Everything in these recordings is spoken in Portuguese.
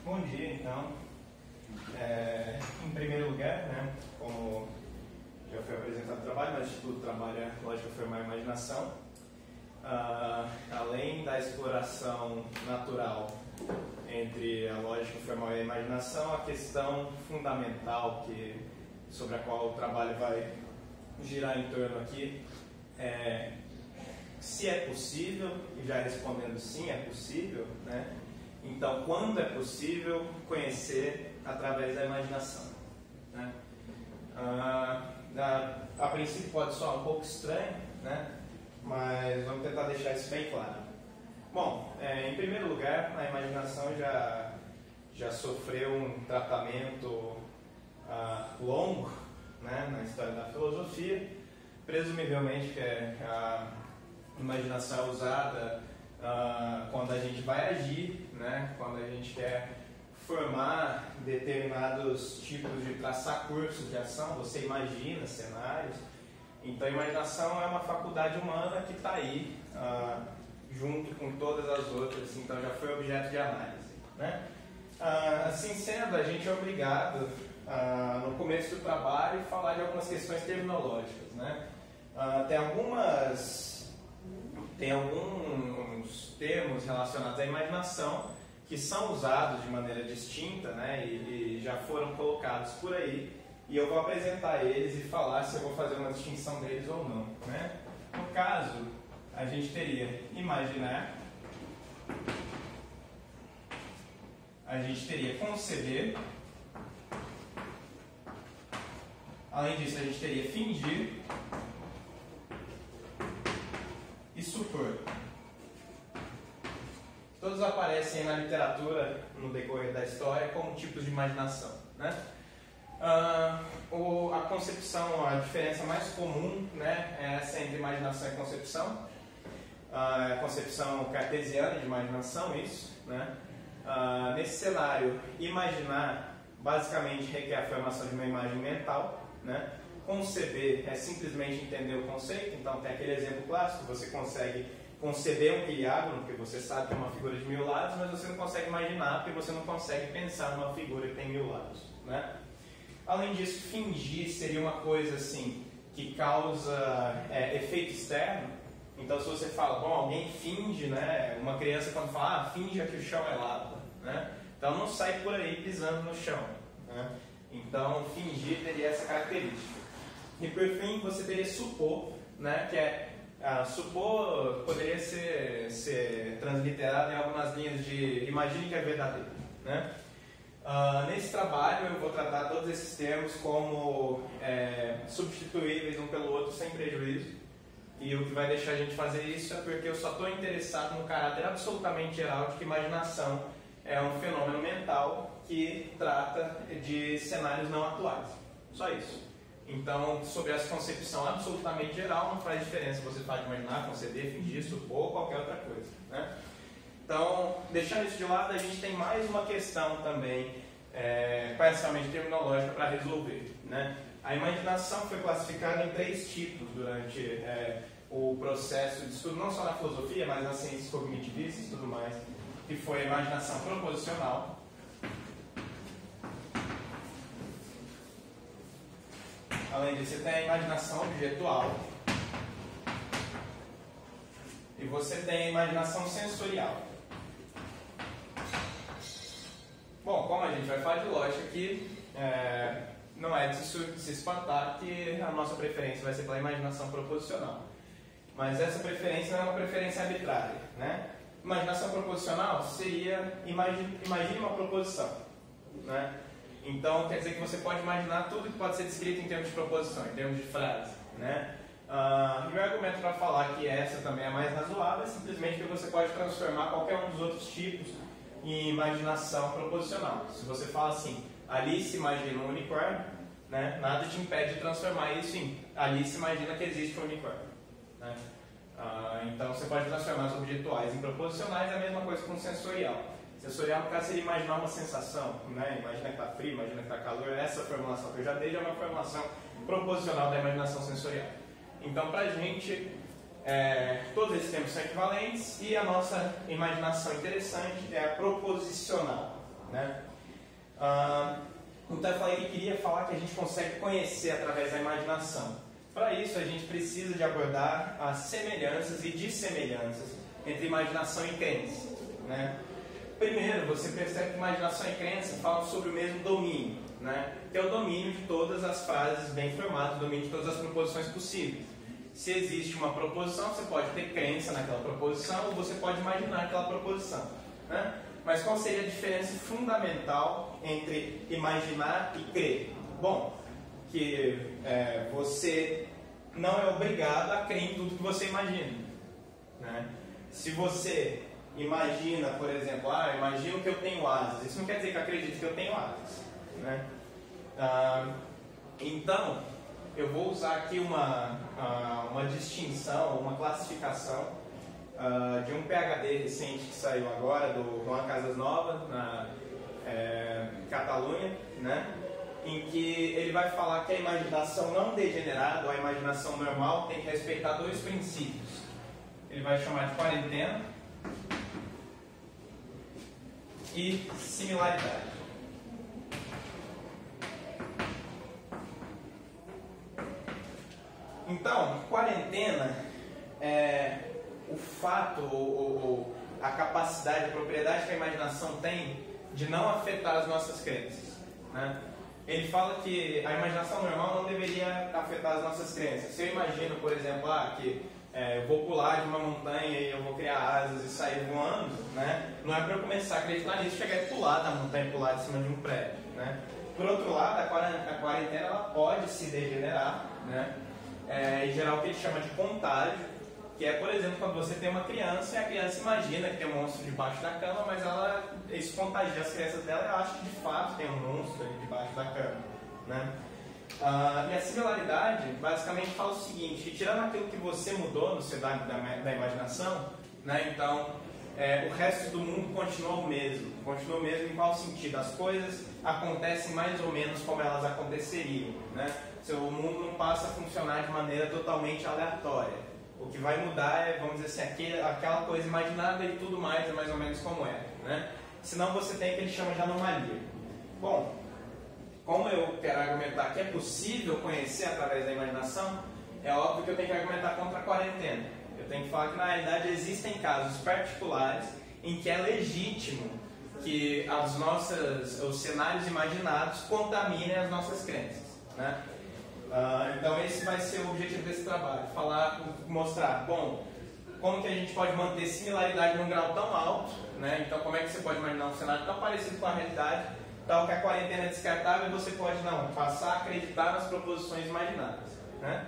Bom dia, então. Em primeiro lugar, né, como já foi apresentado o trabalho, mas o Instituto trabalha lógica formal e imaginação. Além da exploração natural entre a lógica formal e a imaginação, a questão fundamental sobre a qual o trabalho vai girar em torno aqui é se é possível, e já respondendo sim, é possível, né? Então, quando é possível conhecer através da imaginação, né? A princípio pode soar um pouco estranho, né? Mas vamos tentar deixar isso bem claro. Bom, em primeiro lugar, a imaginação já sofreu um tratamento longo, né, na história da filosofia. Presumivelmente que a imaginação é usada quando a gente vai agir, né, quando a gente quer formar determinados tipos de traçar cursos de ação, você imagina cenários. Então a imaginação é uma faculdade humana que está aí junto com todas as outras, então já foi objeto de análise, né? Assim sendo, a gente é obrigado no começo do trabalho falar de algumas questões terminológicas, né? Tem alguns termos relacionados à imaginação que são usados de maneira distinta, né, e já foram colocados por aí, e eu vou apresentar eles e falar se eu vou fazer uma distinção deles ou não, né? No caso, a gente teria imaginar, a gente teria conceber, além disso a gente teria fingir e supor. Todos aparecem na literatura no decorrer da história como tipos de imaginação, né? A concepção, a diferença mais comum, né, é essa entre imaginação e concepção. A concepção cartesiana de imaginação, isso, né? Nesse cenário, imaginar basicamente requer a formação de uma imagem mental, né? Conceber é simplesmente entender o conceito. Então tem aquele exemplo clássico: você consegue conceber um quiliágono porque você sabe que é uma figura de 1000 lados, mas você não consegue imaginar porque você não consegue pensar numa figura que tem 1000 lados, né? Além disso, fingir seria uma coisa assim que causa efeito externo. Então se você fala, bom, alguém finge, né? Uma criança quando fala, finge que o chão é lava, né? Então não sai por aí pisando no chão, né? Então fingir teria essa característica. E por fim você teria supor, né? Que supor poderia ser transliterado em algumas linhas de imagine que é verdadeiro, né? Nesse trabalho eu vou tratar todos esses termos como substituíveis um pelo outro sem prejuízo, e o que vai deixar a gente fazer isso é porque eu só estou interessado no caráter absolutamente geral de que imaginação é um fenômeno mental que trata de cenários não atuais, só isso. Então, sobre essa concepção absolutamente geral, não faz diferença se você faz imaginar, conceber, fingir, supor ou qualquer outra coisa, né? Então, deixando isso de lado, a gente tem mais uma questão também, parcialmente terminológica, para resolver, né? A imaginação foi classificada em 3 tipos durante o processo de estudo, não só na filosofia, mas nas ciências cognitivistas e tudo mais, que foi a imaginação proposicional. Além disso, você tem a imaginação objetual e você tem a imaginação sensorial. Bom, como a gente vai falar de lógica aqui, não é de se espantar que a nossa preferência vai ser pela imaginação proposicional. Mas essa preferência não é uma preferência arbitrária, né? Imaginação proposicional seria, imagine uma proposição, né? Então quer dizer que você pode imaginar tudo que pode ser descrito em termos de proposição, em termos de frase, né? E o argumento para falar que essa também é mais razoável é simplesmente que você pode transformar qualquer um dos outros tipos em imaginação proposicional. Se você fala assim, Alice imagina um unicórnio, né? Nada te impede de transformar isso em Alice imagina que existe um unicórnio, né? Então você pode transformar os objetuais em proposicionais, é a mesma coisa com o sensorial. Sensorial, no caso, seria imaginar uma sensação, né? Imagina que está frio, imagina que está calor. Essa formulação que eu já dei já é uma formulação proposicional da imaginação sensorial. Então, para a gente, todos esses termos são equivalentes e a nossa imaginação interessante é a proposicional, né? Então eu falei que queria falar que a gente consegue conhecer através da imaginação. Para isso a gente precisa de abordar as semelhanças e dissemelhanças entre imaginação e crença, né? Primeiro, você percebe que imaginação e crença falam sobre o mesmo domínio, né? Que é o domínio de todas as frases bem formadas, o domínio de todas as proposições possíveis. Se existe uma proposição, você pode ter crença naquela proposição ou você pode imaginar aquela proposição, né? Mas qual seria a diferença fundamental entre imaginar e crer? Bom, que você não é obrigado a crer em tudo que você imagina, né? Se você imagina, por exemplo, imagino que eu tenho asas, isso não quer dizer que eu acredito que eu tenho asas, né? Então, eu vou usar aqui uma distinção, uma classificação de um PhD recente que saiu agora, do Juan Casas Nova, na Catalunha, né? Em que ele vai falar que a imaginação não degenerada, ou a imaginação normal, tem que respeitar dois princípios. Ele vai chamar de quarentena e similaridade. Então, quarentena é o fato ou a capacidade, a propriedade que a imaginação tem de não afetar as nossas crenças, né? Ele fala que a imaginação normal não deveria afetar as nossas crenças. Se eu imagino, por exemplo, que eu vou pular de uma montanha e eu vou criar asas e sair voando, né? Não é para eu começar a acreditar nisso, chegar e pular da montanha e pular de cima de um prédio, né? Por outro lado, a quarentena ela pode se degenerar, né? Em geral, o que ele chama de contágio, que é, por exemplo, quando você tem uma criança e a criança imagina que tem um monstro debaixo da cama, mas isso contagia as crianças dela e ela acha que de fato tem um monstro ali debaixo da cama, né? E a similaridade basicamente fala o seguinte, que tirando aquilo que você mudou no cenário da imaginação, né? Então o resto do mundo continua o mesmo. Continua o mesmo em qual sentido? As coisas acontecem mais ou menos como elas aconteceriam, né? O mundo não passa a funcionar de maneira totalmente aleatória. O que vai mudar é, vamos dizer assim, aquela coisa imaginada e tudo mais é mais ou menos como é, né? Senão você tem o que ele chama de anomalia. Bom, como eu quero argumentar que é possível conhecer através da imaginação, é óbvio que eu tenho que argumentar contra a quarentena. Eu tenho que falar que na realidade existem casos particulares em que é legítimo que os cenários imaginados contaminem as nossas crenças, né? Então esse vai ser o objetivo desse trabalho, mostrar, bom, como que a gente pode manter similaridade num grau tão alto, né? Então como é que você pode imaginar um cenário tão parecido com a realidade, tal que a quarentena é descartável e você pode passar a acreditar nas proposições imaginadas, né?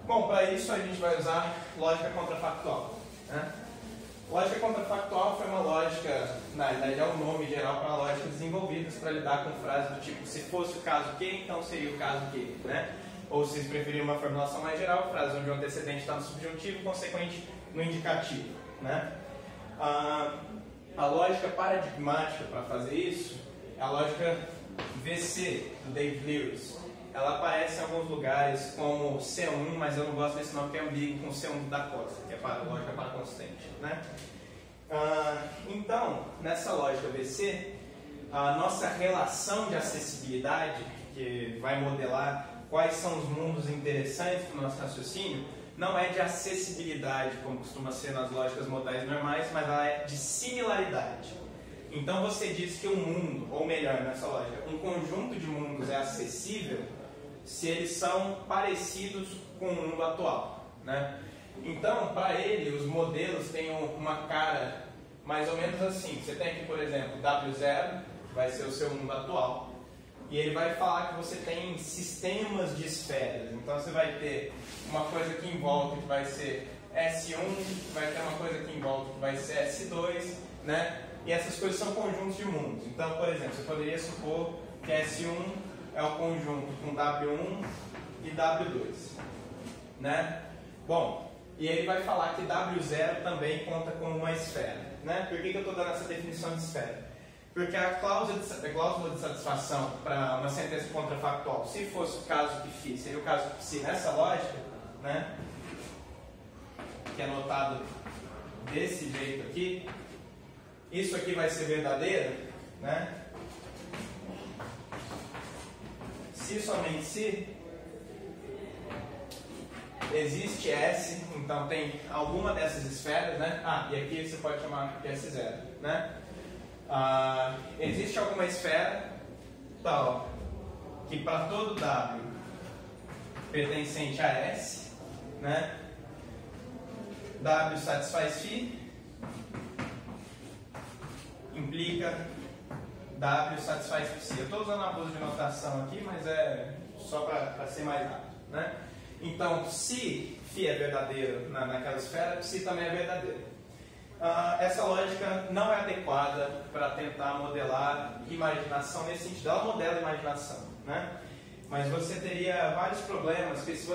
Bom, para isso a gente vai usar lógica contrafactual, né? Lógica contrafactual foi uma lógica, na verdade é um nome geral para lógicas desenvolvidas para lidar com frases do tipo se fosse o caso que, então seria o caso que, né? Ou se vocês preferirem uma formulação mais geral, frase onde o antecedente está no subjuntivo, consequente no indicativo, né? A lógica paradigmática para fazer isso é a lógica VC, do David Lewis. Ela aparece em alguns lugares como C1, mas eu não gosto desse nome que é ambíguo com C1 da Costa, que é para lógica para constante, né? Então, nessa lógica VC, a nossa relação de acessibilidade, que vai modelar quais são os mundos interessantes do nosso raciocínio, não é de acessibilidade, como costuma ser nas lógicas modais normais, mas ela é de similaridade. Então você diz que um mundo, ou melhor, nessa lógica, um conjunto de mundos é acessível se eles são parecidos com o mundo atual, né? Então, para ele, os modelos têm uma cara mais ou menos assim. Você tem aqui, por exemplo, W0, que vai ser o seu mundo atual, e ele vai falar que você tem sistemas de esferas. Então, você vai ter uma coisa aqui em volta que vai ser S1, vai ter uma coisa aqui em volta que vai ser S2, né? E essas coisas são conjuntos de mundos. Então, por exemplo, você poderia supor que S1 é o conjunto com W1 e W2, né? Bom, e ele vai falar que W0 também conta com uma esfera, né? Por que eu estou dando essa definição de esfera? Porque a cláusula de satisfação para uma sentença contrafactual, se fosse o caso que phi, seria o caso que psi nessa lógica, né? Que é anotado desse jeito aqui. Isso aqui vai ser verdadeiro, né? se somente se existe S, então tem alguma dessas esferas, né? E aqui você pode chamar de S0, né? Existe alguma esfera tal que para todo W pertencente a S, né? W satisfaz φ, implica W satisfaz psi. Eu estou usando abuso de notação aqui, mas é só para ser mais rápido, né? Então, se φ é verdadeiro naquela esfera, psi também é verdadeiro. Essa lógica não é adequada para tentar modelar imaginação nesse sentido. Ela modela a imaginação, né? Mas você teria vários problemas, porque se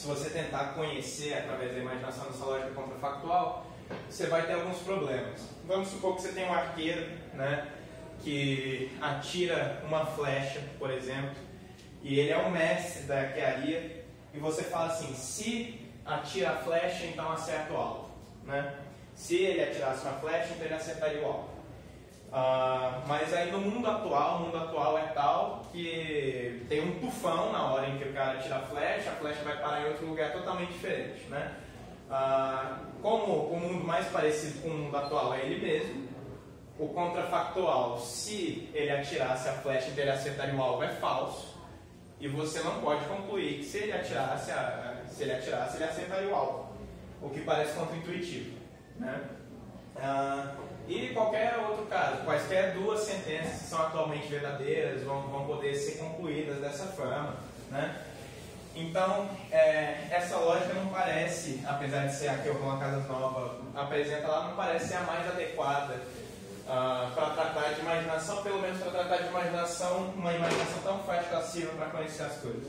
você tentar conhecer através da imaginação dessa lógica contrafactual, você vai ter alguns problemas. Vamos supor que você tem um arqueiro, né, que atira uma flecha, por exemplo, e ele é um mestre da arquearia, e você fala assim: se atira a flecha, então acerta o alvo, né? Se ele atirasse uma flecha, então ele acertaria o alvo. Mas aí no mundo atual, o mundo atual é tal que tem um tufão na hora em que o cara atira a flecha vai parar em outro lugar totalmente diferente, né? Como o mundo mais parecido com o mundo atual é ele mesmo, o contrafactual, se ele atirasse a flecha e ele acertaria o alvo, é falso, e você não pode concluir que se ele atirasse, ele acertaria o alvo, o que parece contraintuitivo, né? E qualquer outro caso, quaisquer duas sentenças que são atualmente verdadeiras vão poder ser concluídas dessa forma, né? Então, essa lógica não parece, apesar de ser a que o Juan Casas Nova apresenta lá, não parece ser a mais adequada para tratar de imaginação, pelo menos para tratar de imaginação, uma imaginação tão fácil que ela sirva para conhecer as coisas.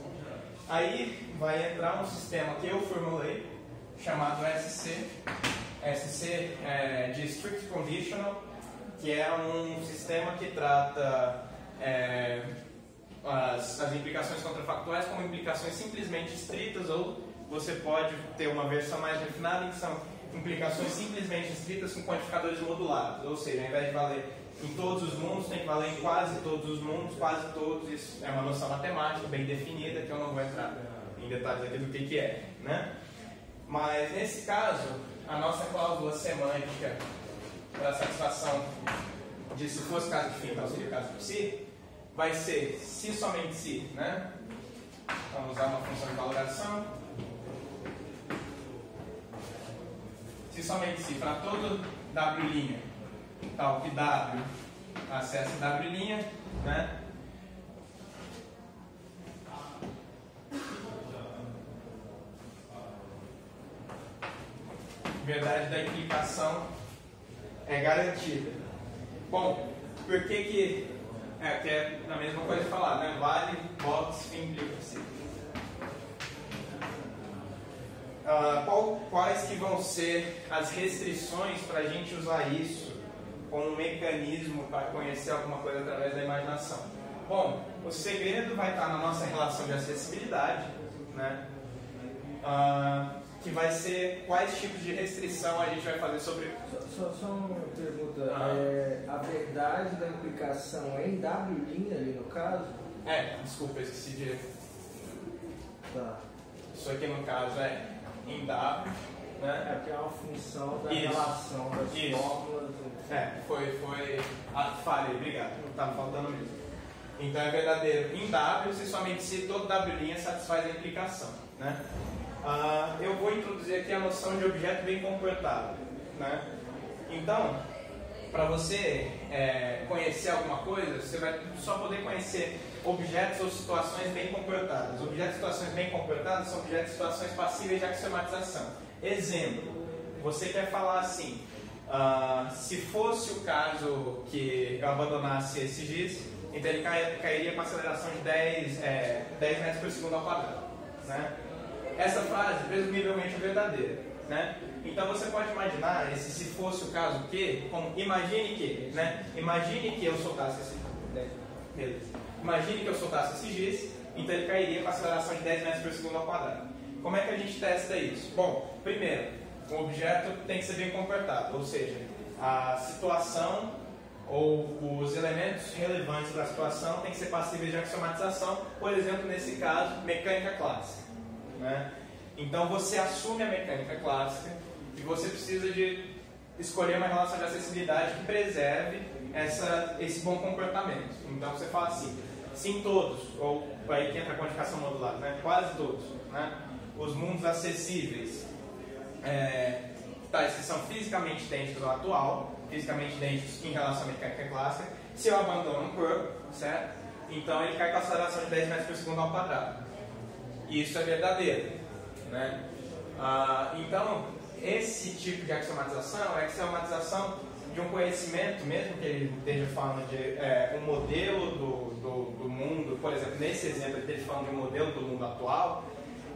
Aí vai entrar um sistema que eu formulei, chamado SC. SC é de Strict Conditional, que é um sistema que trata as implicações contrafactuais como implicações simplesmente estritas, ou você pode ter uma versão mais refinada em que são implicações simplesmente estritas com quantificadores modulados, ou seja, ao invés de valer em todos os mundos, tem que valer em quase todos os mundos, quase todos. Isso é uma noção matemática bem definida, que eu não vou entrar em detalhes aqui do que é, né? Mas nesse caso, a nossa cláusula semântica para a satisfação de se fosse caso de φ, então seria o caso de psi, vai ser se somente se, né? Vamos usar uma função de valoração. Se somente se para todo W', tal que W acessa W', né? Verdade da implicação é garantida. Bom, por que é a mesma coisa de falar, né? Vale, box, implica-se. Quais que vão ser as restrições para a gente usar isso como um mecanismo para conhecer alguma coisa através da imaginação? Bom, o segredo vai estar na nossa relação de acessibilidade, né? Que vai ser quais tipos de restrição a gente vai fazer sobre... Só uma pergunta, a verdade da implicação é em W' ali no caso? Desculpa, eu esqueci de... Tá. Isso aqui no caso é em W, né? Que é uma função da Isso. relação das Isso. fórmulas. Foi... falei, obrigado, não estava faltando mesmo. Então é verdadeiro em W, se somente se todo W' satisfaz a implicação, né? Eu vou introduzir aqui a noção de objeto bem comportado, né? Então, para você conhecer alguma coisa, você vai só poder conhecer objetos ou situações bem comportadas. Objetos e situações bem comportadas são objetos e situações passíveis de axiomatização. Exemplo, você quer falar assim: se fosse o caso que eu abandonasse esse giz, então ele cairia com aceleração de 10 metros por segundo ao quadrado, né? Essa frase presumivelmente é verdadeira, né? Então você pode imaginar esse se fosse o caso que, como imagine que, né? Imagine que eu soltasse esse... Beleza. Imagine que eu soltasse esse giz, então ele cairia com aceleração de 10 metros por segundo ao quadrado. Como é que a gente testa isso? Bom, primeiro, o objeto tem que ser bem comportado, ou seja, a situação ou os elementos relevantes da situação têm que ser passíveis de axiomatização, por exemplo, nesse caso, mecânica clássica, né? Então você assume a mecânica clássica e você precisa de escolher uma relação de acessibilidade que preserve esse bom comportamento. Então você fala assim, sim todos, ou aí que entra a quantificação modular, né? Quase todos, né? Os mundos acessíveis eles são fisicamente idênticos ao atual, fisicamente idênticos em relação à mecânica clássica. Se eu abandono um corpo, certo? Então ele cai com a aceleração de 10 metros por segundo ao quadrado. E isso é verdadeiro, né? Então, esse tipo de axiomatização é a axiomatização de um conhecimento, mesmo que ele esteja falando de um modelo do mundo, por exemplo, nesse exemplo ele esteja falando de um modelo do mundo atual,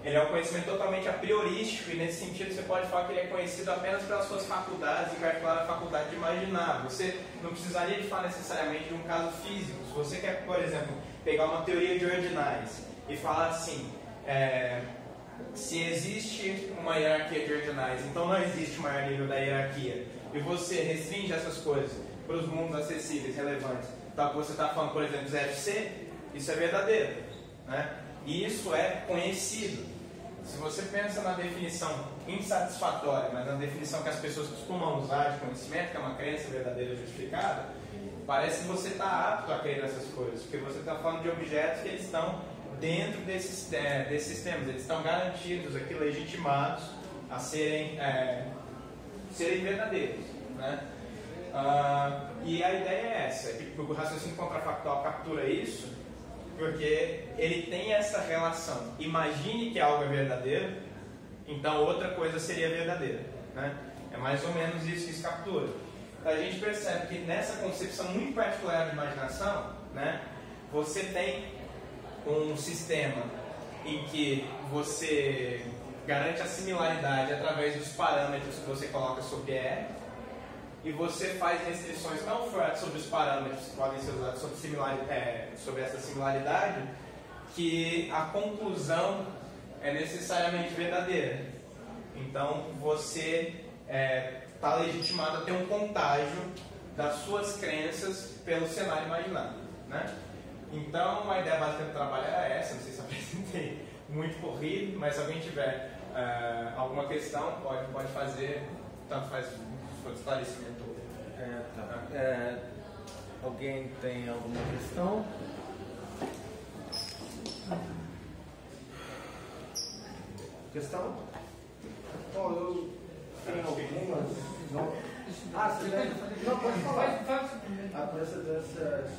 ele é um conhecimento totalmente a priorístico e nesse sentido você pode falar que ele é conhecido apenas pelas suas faculdades, em particular a faculdade de imaginar. Você não precisaria de falar necessariamente de um caso físico. Se você quer, por exemplo, pegar uma teoria de ordinais e falar assim, se existe uma hierarquia de ordinais, então não existe o maior nível da hierarquia, e você restringe essas coisas para os mundos acessíveis, relevantes, então você está falando, por exemplo, ZFC, isso é verdadeiro, né? E isso é conhecido. Se você pensa na definição insatisfatória, mas na definição que as pessoas costumam usar de conhecimento, que é uma crença verdadeira justificada, parece que você está apto a crer nessas coisas, porque você está falando de objetos que eles estão dentro desses sistemas, eles estão garantidos aqui, legitimados a serem verdadeiros, né? E a ideia é essa, é que o raciocínio contrafactual captura isso, porque ele tem essa relação. Imagine que algo é verdadeiro, então outra coisa seria verdadeira, né? É mais ou menos isso que isso captura. A gente percebe que nessa concepção muito particular de imaginação, né, você tem um sistema em que você garante a similaridade através dos parâmetros que você coloca sobre E, e você faz restrições tão fortes sobre os parâmetros que podem ser usados sobre essa similaridade, que a conclusão é necessariamente verdadeira. Então você está legitimado a ter um contágio das suas crenças pelo cenário imaginado, né? Então a ideia básica do trabalho era essa, não sei se eu apresentei muito corrido, mas se alguém tiver alguma questão, pode fazer, tanto faz esclarecimento. Alguém tem alguma questão? Questão? Bom, eu tenho algumas. Não. Você deve. Não, pode falar. A pressa dessa